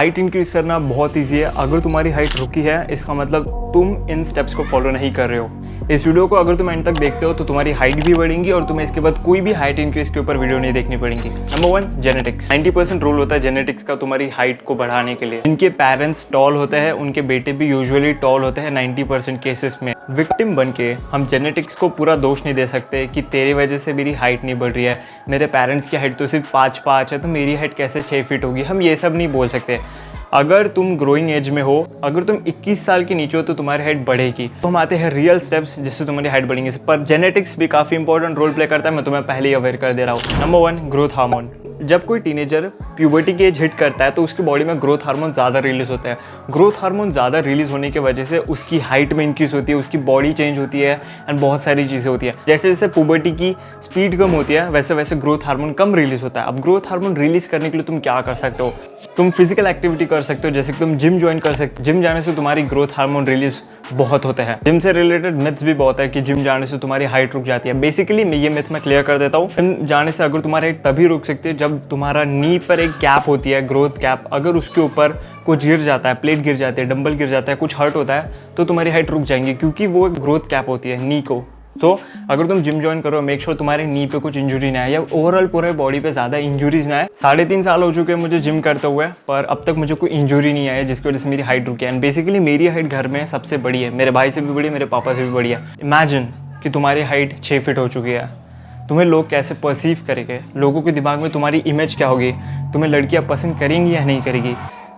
Height increase करना बहुत easy है। अगर तुम्हारी हाइट रुकी है इसका मतलब तुम इन स्टेप्स को फॉलो नहीं कर रहे हो। इस वीडियो को अगर तुम एंड तक देखते हो तो तुम्हारी हाइट भी बढ़ेगी और तुम्हें इसके बाद कोई भी हाइट इंक्रीज़ के ऊपर वीडियो नहीं देखनी पड़ेगी। Number 1, genetics. 90% रोल होता है जेनेटिक्स का तुम्हारी हाइट को बढ़ाने के लिए। जिनके पेरेंट्स टॉल होते हैं उनके बेटे भी यूजुअली टॉल होते हैं 90% केसेस में। विक्टिम बन के हम जेनेटिक्स को पूरा दोष नहीं दे सकते कि तेरी वजह से मेरी हाइट नहीं बढ़ रही है, मेरे पेरेंट्स की हाइट तो सिर्फ 5'5" है तो मेरी हाइट कैसे 6 फीट होगी। हम ये सब नहीं बोल सकते। अगर तुम ग्रोइंग एज में हो, अगर तुम 21 साल के नीचे हो तो तुम्हारी हाइट बढ़ेगी। तो हम आते हैं रियल स्टेप्स जिससे तुम्हारी हाइट बढ़ेंगे। पर जेनेटिक्स भी काफ़ी इंपॉर्टेंट रोल प्ले करता है, मैं तुम्हें पहले ही अवेयर कर दे रहा हूँ। Number 1, growth hormone. जब कोई टीनेजर प्यूबर्टी की एज हिट करता है तो उसकी बॉडी में ग्रोथ हार्मोन ज़्यादा रिलीज़ होता है। ग्रोथ हार्मोन ज़्यादा रिलीज़ होने की वजह से उसकी हाइट में इंक्रीज़ होती है, उसकी बॉडी चेंज होती है एंड बहुत सारी चीज़ें होती है। जैसे जैसे प्यूबर्टी की स्पीड कम होती है वैसे वैसे ग्रोथ हार्मोन कम रिलीज़ होता है। अब ग्रोथ हार्मोन रिलीज़ करने के लिए तुम क्या कर सकते हो? तुम फिजिकल एक्टिविटी कर सकते हो, जैसे कि तुम जिम ज्वाइन कर सकते हो। जिम जाने से तुम्हारी ग्रोथ हार्मोन रिलीज़ बहुत होते हैं। जिम से रिलेटेड मिथ्स भी बहुत है कि जिम जाने से तुम्हारी हाइट रुक जाती है। बेसिकली ये मिथ मैं क्लियर कर देता हूँ। जिम जाने से अगर तुम्हारी हाइट तभी रुक सकती है जब तुम्हारा नी पर एक कैप होती है, ग्रोथ कैप, अगर उसके ऊपर कुछ गिर जाता है, प्लेट गिर जाती है, डंबल गिर जाता है, कुछ हर्ट होता है तो तुम्हारी हाइट रुक जाएंगी, क्योंकि वो एक ग्रोथ कैप होती है नी को। तो अगर तुम जिम ज्वाइन करो, मेक श्योर तुम्हारे नी पे कुछ इंजरी ना आए या ओवरऑल पूरे बॉडी पे ज़्यादा इंजरीज ना आए। 3.5 साल हो चुके हैं मुझे जिम करते हुए, पर अब तक मुझे कोई इंजरी नहीं आई जिसकी वजह से मेरी हाइट रुकी है। एंड बेसिकली मेरी हाइट घर में सबसे बड़ी है, मेरे भाई से भी बड़ी है, मेरे पापा से भी बड़ी है। इमेजिन कि तुम्हारी हाइट 6 फीट हो चुकी है, तुम्हें लोग कैसे परसीव करेंगे? लोगों के दिमाग में तुम्हारी इमेज क्या होगी? तुम्हें लड़कियाँ पसंद करेंगी या नहीं करेगी?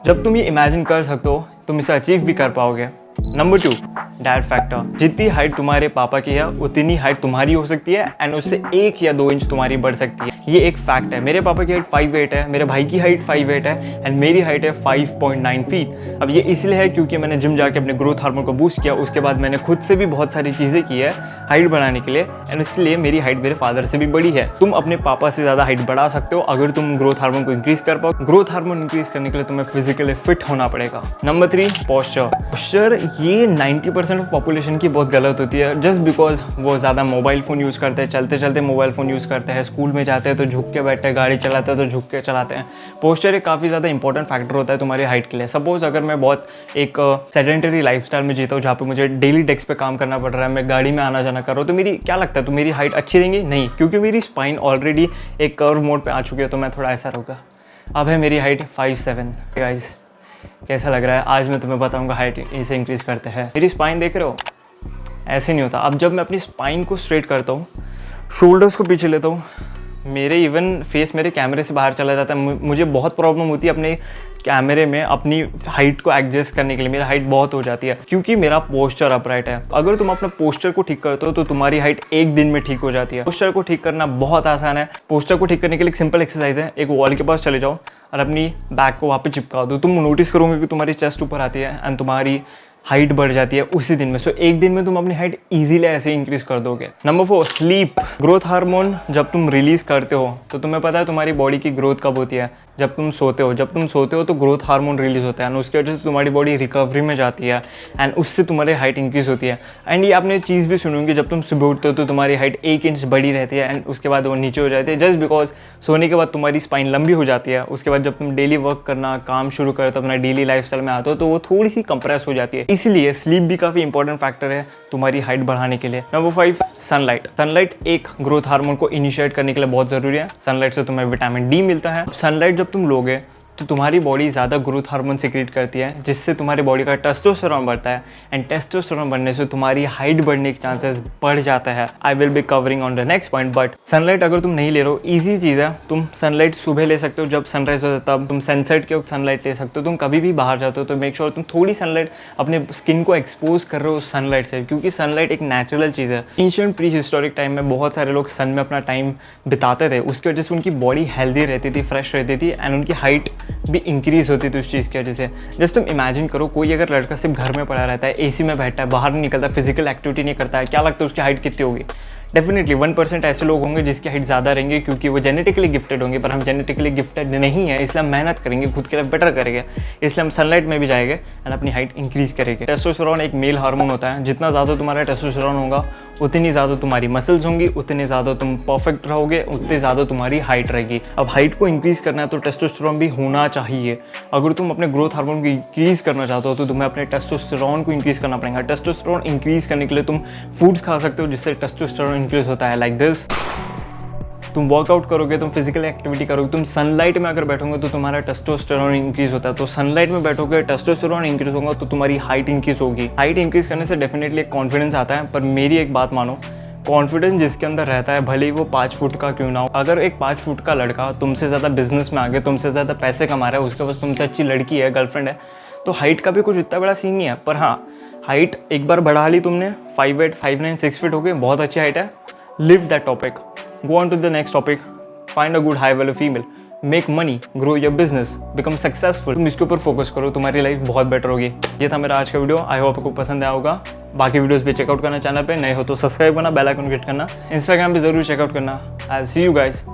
जब तुम ये इमेजिन कर सकते हो तुम इसे अचीव भी कर पाओगे। Number 2, dad factor. जितनी हाइट तुम्हारे पापा की है उतनी हाइट तुम्हारी हो सकती है एंड उससे 1 या 2 इंच तुम्हारी बढ़ सकती है। ये एक फैक्ट है। मेरे पापा की हाइट 5'8" है, मेरे भाई की हाइट 5'8" है एंड मेरी हाइट है 5.9 फीट। अब ये इसलिए है क्योंकि मैंने जिम जाके अपने ग्रोथ हार्मोन को बूस्ट किया, उसके बाद मैंने खुद से भी बहुत सारी चीज़ें की है हाइट बढ़ाने के लिए एंड इसलिए मेरी हाइट मेरे फादर से भी बड़ी है। तुम अपने पापा से ज़्यादा हाइट बढ़ा सकते हो अगर तुम ग्रोथ हार्मोन को इंक्रीज़ कर पाओ। ग्रोथ हार्मोन इंक्रीज़ करने के लिए तुम्हें फिजिकली फिट होना पड़ेगा। Number 3, posture. ये 90% ऑफ पॉपुलेशन की बहुत गलत होती है जस्ट बिकॉज वो ज़्यादा मोबाइल फ़ोन यूज़ करते हैं, चलते चलते मोबाइल फ़ोन यूज़ करते हैं, स्कूल में जाते हैं तो झुक के बैठते हैं, गाड़ी चलाते हैं तो झुक के चलाते हैं। पोस्चर एक काफ़ी ज़्यादा इंपॉर्टेंट फैक्टर होता है तुम्हारी हाइट के लिए। सपोज अगर मैं बहुत एक सेडेंटरी लाइफस्टाइल में जीता हूँ जहाँ पे मुझे डेली डेस्क पे काम करना पड़ रहा है, मैं गाड़ी में आना जाना कर रहा हूँ, तो मेरी क्या लगता है तो मेरी हाइट अच्छी रहेंगी? नहीं, क्योंकि मेरी स्पाइन ऑलरेडी एक कर्व मोड पर आ चुकी है तो मैं थोड़ा ऐसा रहूँगा। अब है मेरी हाइट 5'7". गाइस कैसा लग रहा है? आज मैं तुम्हें बताऊंगा हाइट इसे इंक्रीज़ करते हैं। मेरी स्पाइन देख रहे हो? ऐसे नहीं होता। अब जब मैं अपनी स्पाइन को स्ट्रेट करता हूँ, शोल्डर्स को पीछे लेता हूँ, मेरे इवन फेस मेरे कैमरे से बाहर चला जाता है। मुझे बहुत प्रॉब्लम होती है अपने कैमरे में अपनी हाइट को एडजस्ट करने के लिए। मेरी हाइट बहुत हो जाती है क्योंकि मेरा पोस्चर अपराइट है। अगर तुम अपने पोस्चर को ठीक करते हो तो तुम्हारी हाइट 1 दिन में ठीक हो जाती है। पोस्चर को ठीक करना बहुत आसान है। पोस्चर को ठीक करने के लिए एक सिंपल एक्सरसाइज है। एक वॉल के पास चले जाओ और अपनी बैक को वहाँ पे चिपका दो। तुम नोटिस करोगे कि तुम्हारी चेस्ट ऊपर आती है एंड तुम्हारी हाइट बढ़ जाती है उसी दिन में। सो 1 दिन में तुम अपनी हाइट इजीली ऐसे इंक्रीज कर दोगे। Number 4, sleep. ग्रोथ हार्मोन जब तुम रिलीज करते हो तो तुम्हें पता है तुम्हारी बॉडी की ग्रोथ कब होती है? जब तुम सोते हो। जब तुम सोते हो तो ग्रोथ हार्मोन रिलीज होता है एंड उसकी वजह से तुम्हारी बॉडी रिकवरी में जाती है एंड उससे तुम्हारी हाइट इंक्रीज होती है। एंड ये आपने चीज़ भी सुनी होगी, जब तुम सुबह उठते हो तो तुम्हारी हाइट 1 इंच बड़ी रहती है एंड उसके बाद वो नीचे हो जाती है जस्ट बिकॉज सोने के बाद तुम्हारी स्पाइन लंबी हो जाती है। उसके बाद जब तुम डेली वर्क करना काम शुरू करो तो अपना डेली लाइफस्टाइल में आते हो तो वो थोड़ी सी कंप्रेस हो जाती है। इसलिए स्लीप भी काफ़ी इंपॉर्टेंट फैक्टर है तुम्हारी हाइट बढ़ाने के लिए। Number 5, sunlight. सनलाइट एक ग्रोथ हार्मोन को इनिशिएट करने के लिए बहुत ज़रूरी है। सनलाइट से तुम्हें विटामिन डी मिलता है। सनलाइट जब तुम लोगे तो तुम्हारी बॉडी ज़्यादा ग्रोथ हार्मोन सीक्रेट करती है जिससे तुम्हारी बॉडी का टेस्टोस्टेरोन बढ़ता है एंड टेस्टोस्टेरोन बढ़ने से तुम्हारी हाइट बढ़ने के चांसेस बढ़ जाता है। I will be covering on the next point. But sunlight अगर तुम नहीं ले रहे हो, ईजी चीज़ है। तुम सनलाइट सुबह ले सकते हो जब सनराइज होता है तब। तुम सनसेट के वक्त सनलाइट ले सकते हो। तुम कभी भी बाहर जाते हो तो मेक श्योर तुम थोड़ी सनलाइट अपने स्किन को एक्सपोज कर रहे हो सनलाइट से, क्योंकि सनलाइट एक नेचुरल चीज़ है। एंशिएंट प्री हिस्टोरिक टाइम में बहुत सारे लोग सन में अपना टाइम बिताते थे, उसकी वजह से उनकी बॉडी हेल्दी रहती थी, फ्रेश रहती थी एंड उनकी हाइट भी इंक्रीज होती थी उस चीज़ की वजह से। जस्ट तुम इमेजिन करो कोई अगर लड़का सिर्फ घर में पड़ा रहता है, एसी में बैठा है, बाहर नहीं निकलता, फिजिकल एक्टिविटी नहीं करता है, क्या लगता है उसकी हाइट कितनी होगी? डेफिनेटली 1% ऐसे लोग होंगे जिसकी हाइट ज़्यादा रहेंगे क्योंकि वो जेनेटिकली गिफ्टेड होंगे, पर हम जेनेटिकली गिफ्टेड नहीं है, इसलिए हम मेहनत करेंगे, खुद के लिए बेटर करेंगे, इसलिए हम सनलाइट में भी जाएंगे एंड अपनी हाइट इंक्रीज़ करेंगे। टेस्टोस्टेरोन एक मेल हार्मोन होता है, जितना ज़्यादा तुम्हारा टेस्टोस्टेरोन होगा उतनी ज़्यादा तुम्हारी मसल्स होंगी, उतने ज़्यादा तुम परफेक्ट रहोगे, उतने ज़्यादा तुम्हारी हाइट रहेगी। अब हाइट को इंक्रीज़ करना है तो टेस्टोस्टेरोन भी होना चाहिए। अगर तुम अपने ग्रोथ हार्मोन को इंक्रीज़ करना चाहते हो तो तुम्हें अपने टेस्टोस्टेरोन को इंक्रीज़ करना पड़ेगा। टेस्टोस्टेरोन इंक्रीज़ करने के लिए तुम फूड्स खा सकते हो जिससे टेस्टोस्टेरोन इंक्रीज़ होता है, लाइक दिस। तुम वर्कआउट करोगे, तुम फिजिकल एक्टिविटी करोगे, तुम सनलाइट में अगर बैठोगे तो तुम्हारा टेस्टोस्टेरोन इंक्रीज होता है। तो सनलाइट में बैठोगे, टेस्टोस्टेरोन इंक्रीज होगा तो तुम्हारी हाइट इंक्रीज होगी। हाइट इंक्रीज करने से डेफिनेटली एक कॉन्फिडेंस आता है, पर मेरी एक बात मानो, कॉन्फिडेंस जिसके अंदर रहता है भले ही वो 5 फुट का क्यों ना हो, अगर एक 5 फुट का लड़का तुमसे ज़्यादा बिजनेस में आ गया, तुमसे ज़्यादा पैसे कमा रहा है, उसके पास तुमसे अच्छी लड़की है, गर्लफ्रेंड है, तो हाइट का भी कुछ इतना बड़ा सीन नहीं है। पर हाँ, हाइट एक बार बढ़ा ली तुमने, 5'8", 5'9", 6 फीट हो गई, बहुत अच्छी हाइट है, leave that topic, go on to the next topic, find a good high value female, make money, grow your business, become successful. तुम इसके ऊपर फोकस करो, तुम्हारी लाइफ बहुत बेटर होगी। ये था मेरा आज का वीडियो, आई होप आपको पसंद आया होगा। बाकी वीडियोस भी चेकआउट करना चैनल पे, नए हो तो सब्सक्राइब करना, बेल आइकन क्लिक करना, इंस्टाग्राम पे जरूर चेकआउट करना। I will see you guys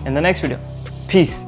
in the next video, piece.